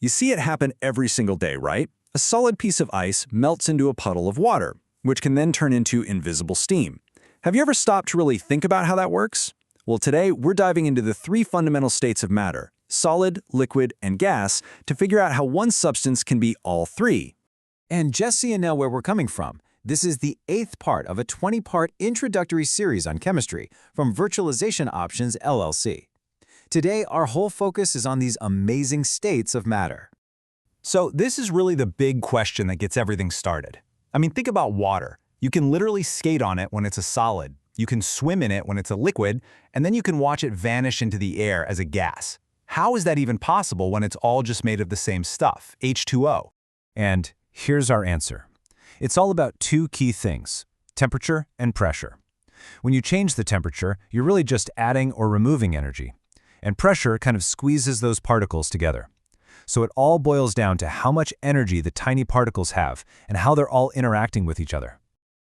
You see it happen every single day, right? A solid piece of ice melts into a puddle of water, which can then turn into invisible steam. Have you ever stopped to really think about how that works? Well, today we're diving into the three fundamental states of matter, solid, liquid, and gas, to figure out how one substance can be all three. And just so you know where we're coming from, this is the 8th part of a 20-part introductory series on chemistry from Virtualization Options LLC. Today, our whole focus is on these amazing states of matter. So this is really the big question that gets everything started. I mean, think about water. You can literally skate on it when it's a solid. You can swim in it when it's a liquid, and then you can watch it vanish into the air as a gas. How is that even possible when it's all just made of the same stuff, H2O? And here's our answer. It's all about two key things, temperature and pressure. When you change the temperature, you're really just adding or removing energy. And pressure kind of squeezes those particles together. So it all boils down to how much energy the tiny particles have and how they're all interacting with each other.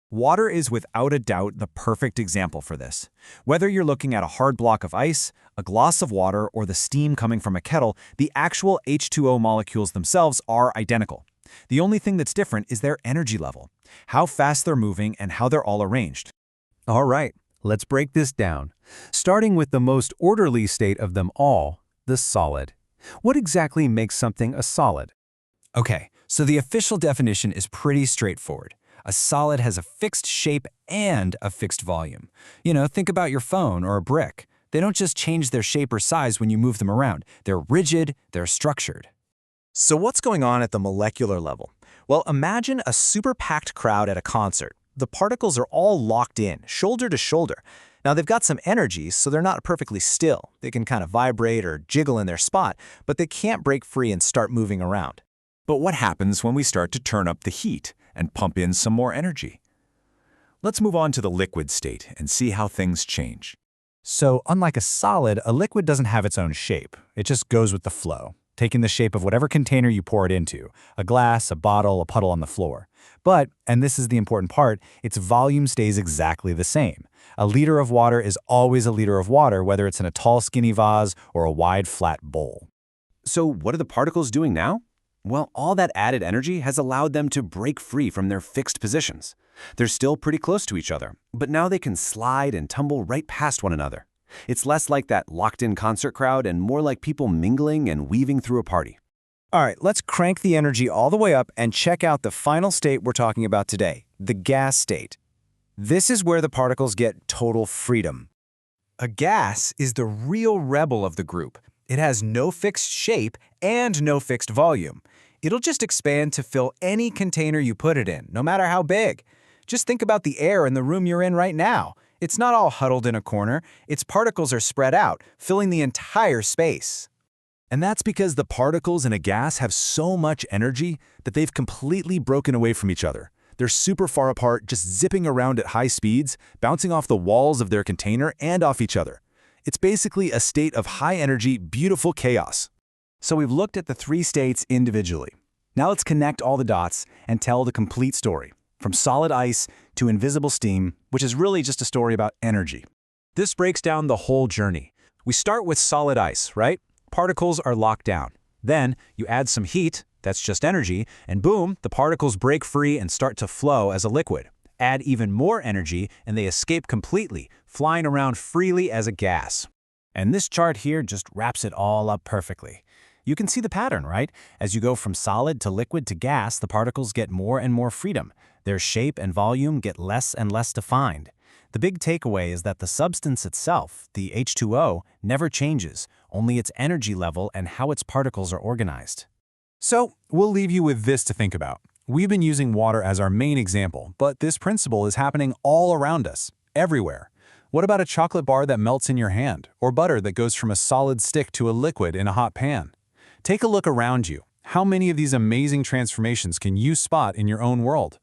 Water is without a doubt the perfect example for this. Whether you're looking at a hard block of ice, a glass of water, or the steam coming from a kettle, the actual H2O molecules themselves are identical. The only thing that's different is their energy level, how fast they're moving, and how they're all arranged. All right, let's break this down. Starting with the most orderly state of them all, the solid. What exactly makes something a solid? Okay, so the official definition is pretty straightforward. A solid has a fixed shape and a fixed volume. Think about your phone or a brick. They don't just change their shape or size when you move them around. They're rigid, they're structured. So what's going on at the molecular level? Well, imagine a super packed crowd at a concert. The particles are all locked in, shoulder to shoulder. Now they've got some energy, so they're not perfectly still. They can kind of vibrate or jiggle in their spot, but they can't break free and start moving around. But what happens when we start to turn up the heat and pump in some more energy? Let's move on to the liquid state and see how things change. So unlike a solid, a liquid doesn't have its own shape. It just goes with the flow, taking the shape of whatever container you pour it into, a glass, a bottle, a puddle on the floor. But, and this is the important part, its volume stays exactly the same. A liter of water is always a liter of water, whether it's in a tall, skinny vase or a wide, flat bowl. So what are the particles doing now? Well, all that added energy has allowed them to break free from their fixed positions. They're still pretty close to each other, but now they can slide and tumble right past one another. It's less like that locked-in concert crowd and more like people mingling and weaving through a party. All right, let's crank the energy all the way up and check out the final state we're talking about today, the gas state. This is where the particles get total freedom. A gas is the real rebel of the group. It has no fixed shape and no fixed volume. It'll just expand to fill any container you put it in, no matter how big. Just think about the air in the room you're in right now. It's not all huddled in a corner. Its particles are spread out, filling the entire space. And that's because the particles in a gas have so much energy that they've completely broken away from each other. They're super far apart, just zipping around at high speeds, bouncing off the walls of their container and off each other. It's basically a state of high-energy, beautiful chaos. So we've looked at the three states individually. Now let's connect all the dots and tell the complete story, from solid ice to invisible steam, which is really just a story about energy. This breaks down the whole journey. We start with solid ice, right? Particles are locked down. Then you add some heat, that's just energy, and boom, the particles break free and start to flow as a liquid. Add even more energy and they escape completely, flying around freely as a gas. And this chart here just wraps it all up perfectly. You can see the pattern, right? As you go from solid to liquid to gas, the particles get more and more freedom. Their shape and volume get less and less defined. The big takeaway is that the substance itself, the H2O, never changes, only its energy level and how its particles are organized. So we'll leave you with this to think about. We've been using water as our main example, but this principle is happening all around us, everywhere. What about a chocolate bar that melts in your hand, or butter that goes from a solid stick to a liquid in a hot pan? Take a look around you. How many of these amazing transformations can you spot in your own world?